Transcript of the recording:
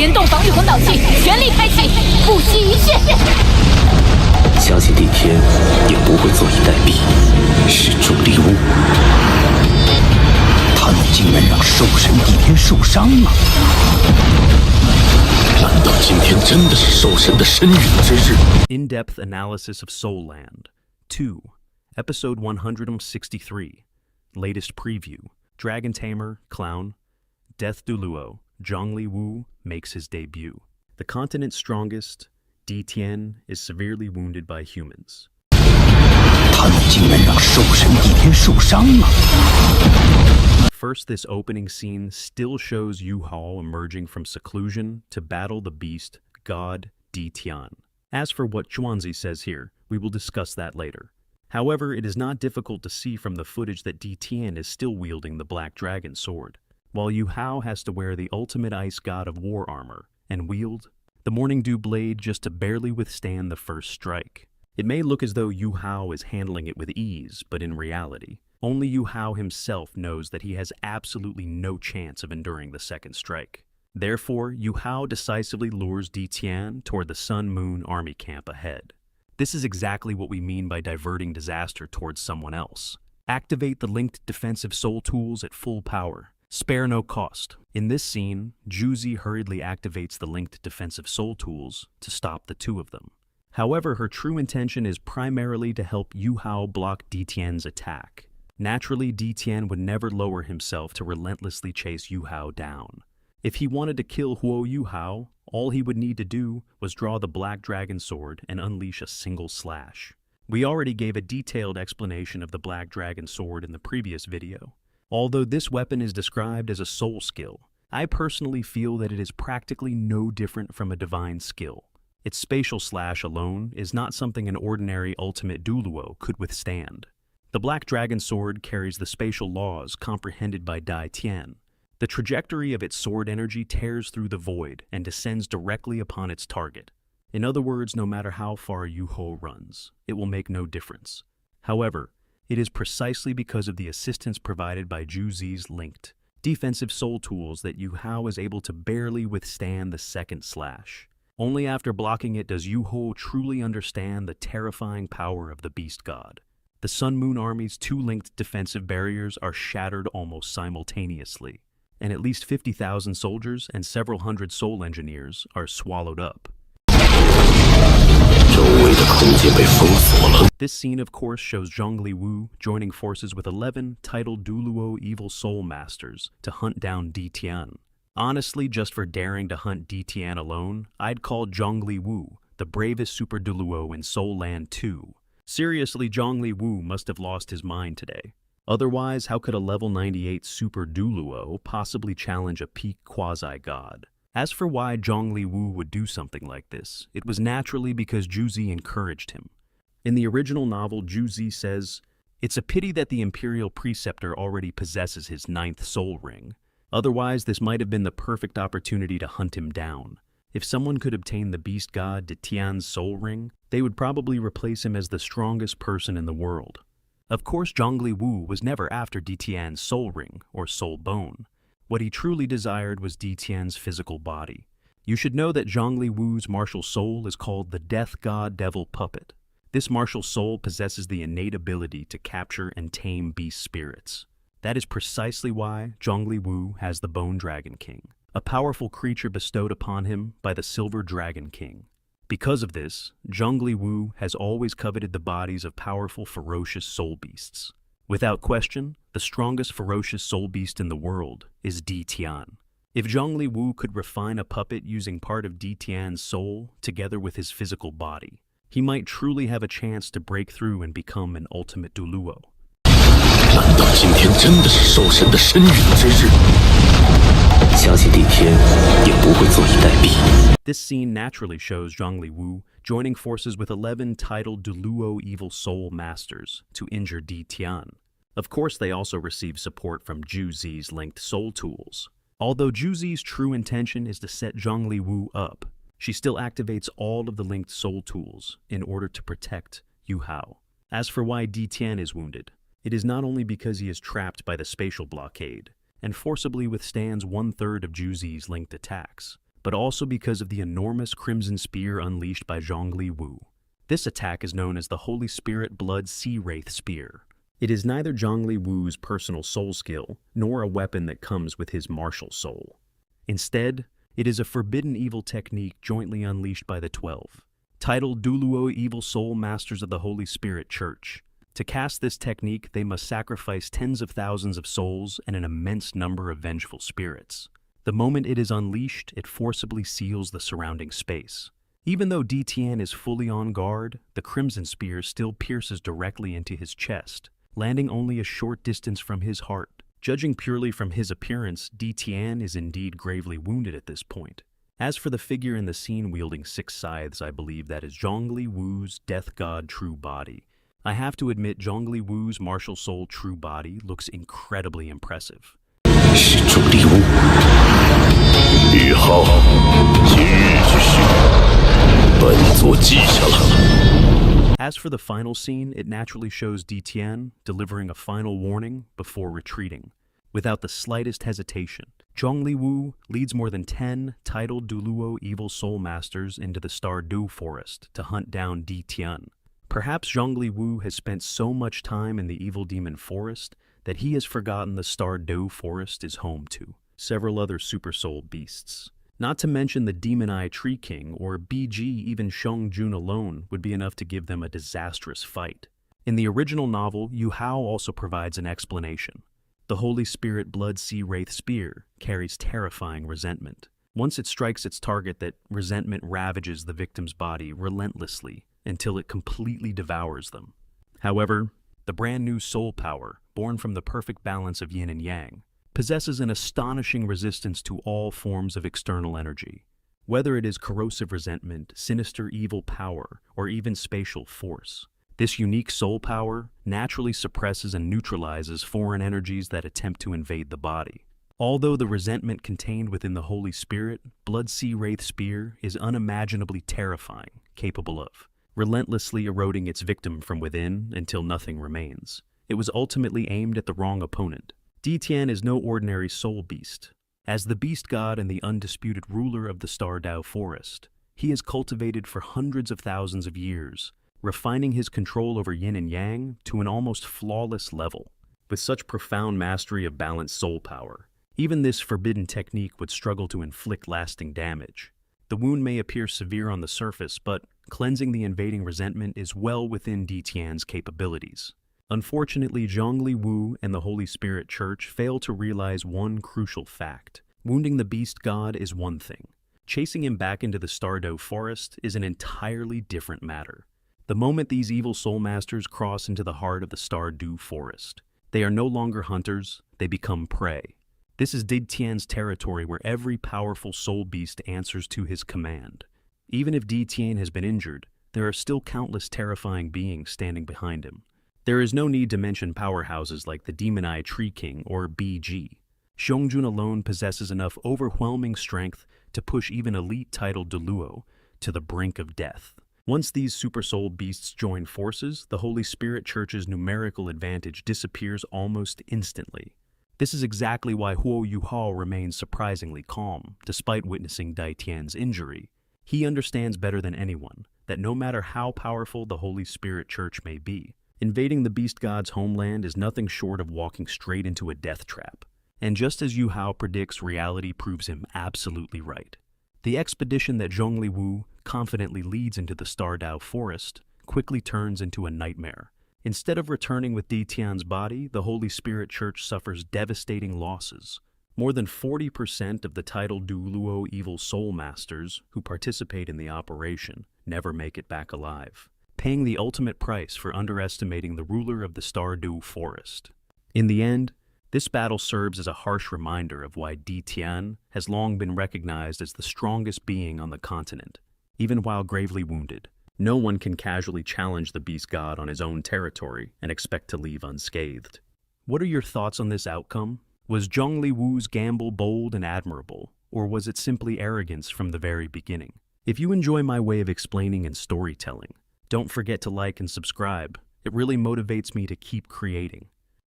联动防御魂导器全力开启，不惜一切。相信帝天也不会坐以待毙，是主力物。他们竟然让兽神帝天受伤了！难道今天真的是兽神的身陨之日 In-depth analysis of Soul Land 2, episode 163, latest preview. Dragon Tamer, Clown, Death Duluo, Zhongli Wu makes his debut. The continent's strongest, Di Tian, is severely wounded by humans. 他们竟然让兽神帝天受伤了！ First, this opening scene still shows Yu Hao emerging from seclusion to battle the beast, God Di Tian. As for what Zhuangzi says here, we will discuss that later. However, it is not difficult to see from the footage that Di Tian is still wielding the Black Dragon sword, while Yu Hao has to wear the ultimate ice god of war armor and wield the Morning Dew blade just to barely withstand the first strike. It may look as though Yu Hao is handling it with ease, but in reality, only Yu Hao himself knows that he has absolutely no chance of enduring the second strike. Therefore, Yu Hao decisively lures Di Tian toward the Sun Moon army camp ahead. This is exactly what we mean by diverting disaster towards someone else. Activate the linked defensive soul tools at full power. Spare no cost. In this scene, Juzi hurriedly activates the linked defensive soul tools to stop the two of them. However, her true intention is primarily to help Yu Hao block Di Tian's attack. Naturally, Di Tian would never lower himself to relentlessly chase Yu Hao down. If he wanted to kill Huo Yu Hao, all he would need to do was draw the Black Dragon sword and unleash a single slash. We already gave a detailed explanation of the Black Dragon sword in the previous video. Although this weapon is described as a soul skill, I personally feel that it is practically no different from a divine skill. Its spatial slash alone is not something an ordinary ultimate Duluo could withstand. The Black Dragon sword carries the spatial laws comprehended by Di Tian. The trajectory of its sword energy tears through the void and descends directly upon its target. In other words, no matter how far Yu Hao runs, it will make no difference. However, it is precisely because of the assistance provided by Juzi's linked defensive soul tools that Yu Hao is able to barely withstand the second slash. Only after blocking it does Yu Hao truly understand the terrifying power of the Beast God. The Sun Moon Army's two linked defensive barriers are shattered almost simultaneously, and at least 50,000 soldiers and several hundred soul engineers are swallowed up. This scene, of course, shows Zhongli Wu joining forces with 11 titled Duluo Evil Soul Masters to hunt down Di Tian. Honestly, just for daring to hunt Di Tian alone, I'd call Zhongli Wu the bravest Super Duluo in Soul Land 2. Seriously, Zhongli Wu must have lost his mind today. Otherwise, how could a level 98 Super Duluo possibly challenge a peak quasi-god? As for why Zhongli Wu would do something like this, it was naturally because Juzi encouraged him. In the original novel, Juzi says, "It's a pity that the Imperial Preceptor already possesses his 9th soul ring. Otherwise, this might have been the perfect opportunity to hunt him down. If someone could obtain the beast god Di Tian's soul ring, they would probably replace him as the strongest person in the world." Of course, Zhongli Wu was never after Di Tian's soul ring or soul bone. What he truly desired was Di Tian's physical body. You should know that Zhongli Wu's martial soul is called the Death God Devil Puppet. This martial soul possesses the innate ability to capture and tame beast spirits. That is precisely why Zhongli Wu has the Bone Dragon King, a powerful creature bestowed upon him by the Silver Dragon King. Because of this, Zhongli Wu has always coveted the bodies of powerful, ferocious soul beasts. Without question, the strongest ferocious soul beast in the world is Di Tian. If Zhongli Wu could refine a puppet using part of Di Tian's soul together with his physical body, he might truly have a chance to break through and become an ultimate Duluo. 难道今天真的是兽神的身陨之日？相信帝天也不会坐以待毙。 This scene naturally shows Zhongli Wu joining forces with 11 titled Duluo Evil Soul Masters to injure Di Tian. Of course, they also receive support from Juzi's linked soul tools. Although Juzi's true intention is to set Zhongli Wu up, she still activates all of the linked soul tools in order to protect Yu Hao. As for why Di Tian is wounded, it is not only because he is trapped by the spatial blockade and forcibly withstands 1/3 of Juzi's linked attacks, but also because of the enormous Crimson Spear unleashed by Zhongli Wu. This attack is known as the Holy Spirit Blood Sea Wraith Spear. It is neither Zhongli Wu's personal soul skill, nor a weapon that comes with his martial soul. Instead, it is a forbidden evil technique jointly unleashed by the 12, titled Duluo Evil Soul Masters of the Holy Spirit Church. To cast this technique, they must sacrifice tens of thousands of souls and an immense number of vengeful spirits. The moment it is unleashed, it forcibly seals the surrounding space. Even though Di Tian is fully on guard, the Crimson Spear still pierces directly into his chest, landing only a short distance from his heart. Judging purely from his appearance, Di Tian is indeed gravely wounded at this point. As for the figure in the scene wielding 6 scythes, I believe that is Zhongli Wu's Death God True Body. I have to admit, Zhongli Wu's martial soul True Body looks incredibly impressive. 是主力物，宇浩，今日之事，本座记下了。 As for the final scene, it naturally shows Di Tian delivering a final warning before retreating. Without the slightest hesitation, Zhongli Wu leads more than 10 titled Duluo Evil Soul Masters into the Stardew Forest to hunt down Di Tian. Perhaps Zhongli Wu has spent so much time in the Evil Demon Forest that he has forgotten the Stardew Forest is home to several other Super Soul beasts. Not to mention the Demon Eye Tree King, or BG, even Sheng Jun alone would be enough to give them a disastrous fight. In the original novel, Yu Hao also provides an explanation. The Holy Spirit Blood Sea Wraith Spear carries terrifying resentment. Once it strikes its target, that resentment ravages the victim's body relentlessly until it completely devours them. However, the brand new soul power, born from the perfect balance of yin and yang, possesses an astonishing resistance to all forms of external energy. Whether it is corrosive resentment, sinister evil power, or even spatial force, this unique soul power naturally suppresses and neutralizes foreign energies that attempt to invade the body. Although the resentment contained within the Holy Spirit, Blood Sea Wraith Spear is unimaginably terrifying, capable of relentlessly eroding its victim from within until nothing remains. It was ultimately aimed at the wrong opponent. Di Tian is no ordinary soul beast. As the beast god and the undisputed ruler of the Stardew Forest, he is cultivated for hundreds of thousands of years, refining his control over yin and yang to an almost flawless level. With such profound mastery of balanced soul power, even this forbidden technique would struggle to inflict lasting damage. The wound may appear severe on the surface, but cleansing the invading resentment is well within Di Tian's capabilities. Unfortunately, Zhongli Wu and the Holy Spirit Church fail to realize one crucial fact. Wounding the beast god is one thing. Chasing him back into the Stardew Forest is an entirely different matter. The moment these evil soul masters cross into the heart of the Stardew Forest, they are no longer hunters, they become prey. This is Di Tian's territory, where every powerful soul beast answers to his command. Even if Di Tian has been injured, there are still countless terrifying beings standing behind him. There is no need to mention powerhouses like the Demon Eye Tree King, or BG. Sheng Jun alone possesses enough overwhelming strength to push even elite-titled Duluo to the brink of death. Once these super soul beasts join forces, the Holy Spirit Church's numerical advantage disappears almost instantly. This is exactly why Huo Yuhao remains surprisingly calm, despite witnessing Di Tian's injury. He understands better than anyone that no matter how powerful the Holy Spirit Church may be, invading the beast god's homeland is nothing short of walking straight into a death trap. And just as Yu Hao predicts, reality proves him absolutely right. The expedition that Zhongli Wu confidently leads into the Stardew Forest quickly turns into a nightmare. Instead of returning with Di Tian's body, the Holy Spirit Church suffers devastating losses. More than 40% of the titled Duluo Evil Soul Masters who participate in the operation never make it back alive, paying the ultimate price for underestimating the ruler of the Stardew Forest. In the end, this battle serves as a harsh reminder of why Di Tian has long been recognized as the strongest being on the continent. Even while gravely wounded, no one can casually challenge the beast god on his own territory and expect to leave unscathed. What are your thoughts on this outcome? Was Zhongli Wu's gamble bold and admirable, or was it simply arrogance from the very beginning? If you enjoy my way of explaining and storytelling, don't forget to like and subscribe. It really motivates me to keep creating.